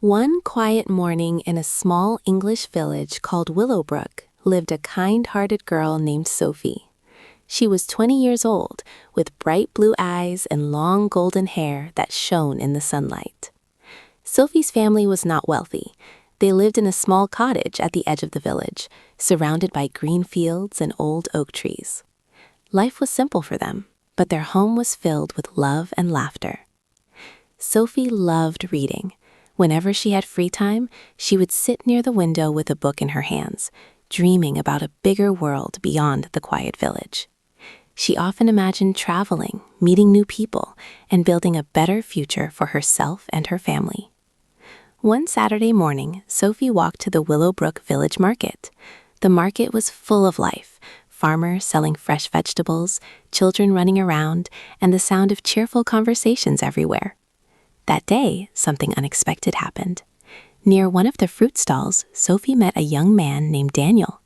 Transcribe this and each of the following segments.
One quiet morning in a small English village called Willowbrook lived a kind-hearted girl named Sophie. She was 20 years old, with bright blue eyes and long golden hair that shone in the sunlight. Sophie's family was not wealthy. They lived in a small cottage at the edge of the village, surrounded by green fields and old oak trees. Life was simple for them, but their home was filled with love and laughter. Sophie loved reading. Whenever she had free time, she would sit near the window with a book in her hands, dreaming about a bigger world beyond the quiet village. She often imagined traveling, meeting new people, and building a better future for herself and her family. One Saturday morning, Sophie walked to the Willowbrook village market. The market was full of life, farmers selling fresh vegetables, children running around, and the sound of cheerful conversations everywhere. That day, something unexpected happened. Near one of the fruit stalls, Sophie met a young man named Daniel.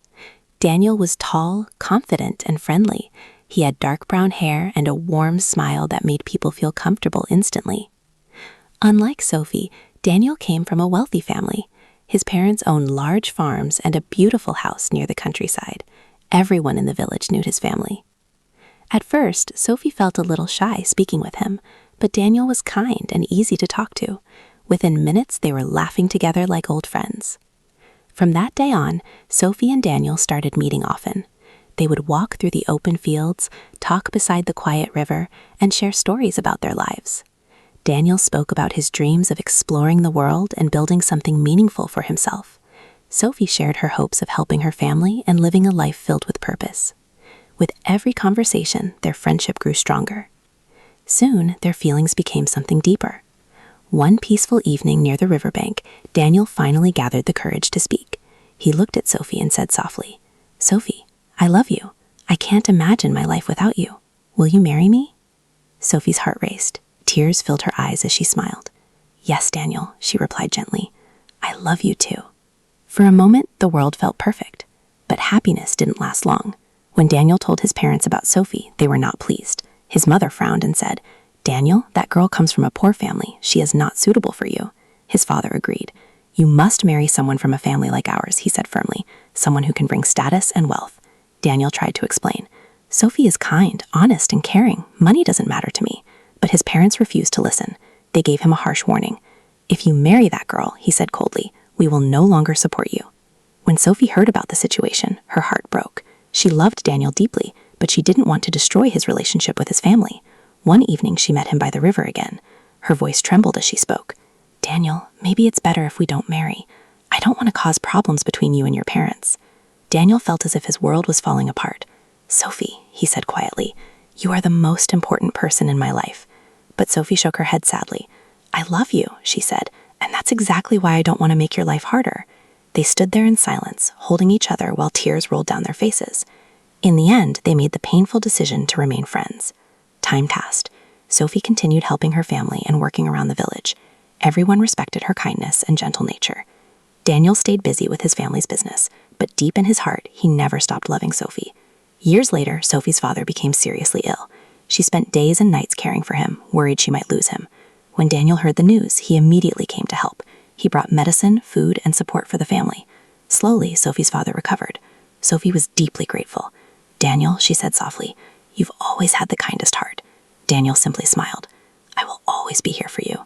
Daniel was tall, confident, and friendly. He had dark brown hair and a warm smile that made people feel comfortable instantly. Unlike Sophie, Daniel came from a wealthy family. His parents owned large farms and a beautiful house near the countryside. Everyone in the village knew his family. At first, Sophie felt a little shy speaking with him, but Daniel was kind and easy to talk to. Within minutes, they were laughing together like old friends. From that day on, Sophie and Daniel started meeting often. They would walk through the open fields, talk beside the quiet river, and share stories about their lives. Daniel spoke about his dreams of exploring the world and building something meaningful for himself. Sophie shared her hopes of helping her family and living a life filled with purpose. With every conversation, their friendship grew stronger. Soon, their feelings became something deeper. One peaceful evening near the riverbank, Daniel finally gathered the courage to speak. He looked at Sophie and said softly, "Sophie, I love you. I can't imagine my life without you. Will you marry me?" Sophie's heart raced. Tears filled her eyes as she smiled. "Yes, Daniel," she replied gently. "I love you too." For a moment, the world felt perfect. But happiness didn't last long. When Daniel told his parents about Sophie, they were not pleased. His mother frowned and said, "Daniel, that girl comes from a poor family. She is not suitable for you." His father agreed. "You must marry someone from a family like ours," he said firmly, "someone who can bring status and wealth." Daniel tried to explain. "Sophie is kind, honest, and caring. Money doesn't matter to me." But his parents refused to listen. They gave him a harsh warning. "If you marry that girl," he said coldly, "we will no longer support you." When Sophie heard about the situation, her heart broke. She loved Daniel deeply, but she didn't want to destroy his relationship with his family. One evening, she met him by the river again. Her voice trembled as she spoke. "Daniel, maybe it's better if we don't marry. I don't want to cause problems between you and your parents." Daniel felt as if his world was falling apart. "Sophie," he said quietly, "you are the most important person in my life." But Sophie shook her head sadly. "I love you," she said, "and that's exactly why I don't want to make your life harder." They stood there in silence, holding each other while tears rolled down their faces. In the end, they made the painful decision to remain friends. Time passed. Sophie continued helping her family and working around the village. Everyone respected her kindness and gentle nature. Daniel stayed busy with his family's business, but deep in his heart, he never stopped loving Sophie. Years later, Sophie's father became seriously ill. She spent days and nights caring for him, worried she might lose him. When Daniel heard the news, he immediately came to help. He brought medicine, food, and support for the family. Slowly, Sophie's father recovered. Sophie was deeply grateful. "Daniel," she said softly, "you've always had the kindest heart." Daniel simply smiled. "I will always be here for you."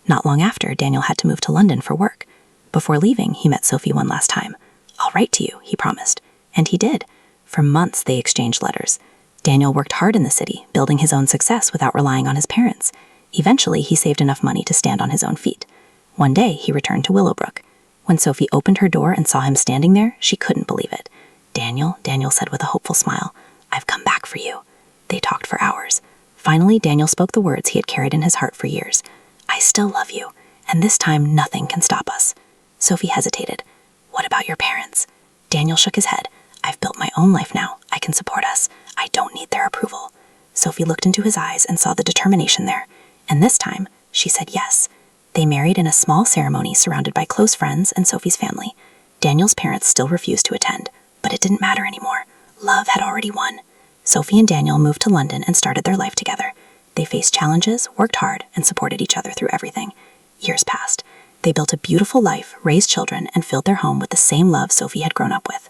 Not long after, Daniel had to move to London for work. Before leaving, he met Sophie one last time. "I'll write to you," he promised. And he did. For months, they exchanged letters. Daniel worked hard in the city, building his own success without relying on his parents. Eventually, he saved enough money to stand on his own feet. One day, he returned to Willowbrook. When Sophie opened her door and saw him standing there, she couldn't believe it. Daniel said with a hopeful smile, "I've come back for you." They talked for hours. Finally, Daniel spoke the words he had carried in his heart for years. "I still love you, and this time nothing can stop us." Sophie hesitated. "What about your parents?" Daniel shook his head. "I've built my own life now. I can support us. I don't need their approval." Sophie looked into his eyes and saw the determination there. And this time, she said yes. They married in a small ceremony surrounded by close friends and Sophie's family. Daniel's parents still refused to attend, but it didn't matter anymore. Love had already won. Sophie and Daniel moved to London and started their life together. They faced challenges, worked hard, and supported each other through everything. Years passed. They built a beautiful life, raised children, and filled their home with the same love Sophie had grown up with.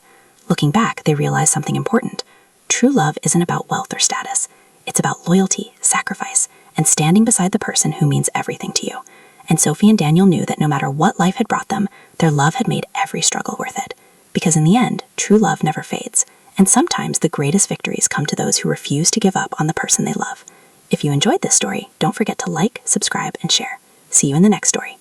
Looking back, they realized something important. True love isn't about wealth or status. It's about loyalty, sacrifice, and standing beside the person who means everything to you. And Sophie and Daniel knew that no matter what life had brought them, their love had made every struggle worth it. Because in the end, true love never fades. And sometimes the greatest victories come to those who refuse to give up on the person they love. If you enjoyed this story, don't forget to like, subscribe, and share. See you in the next story.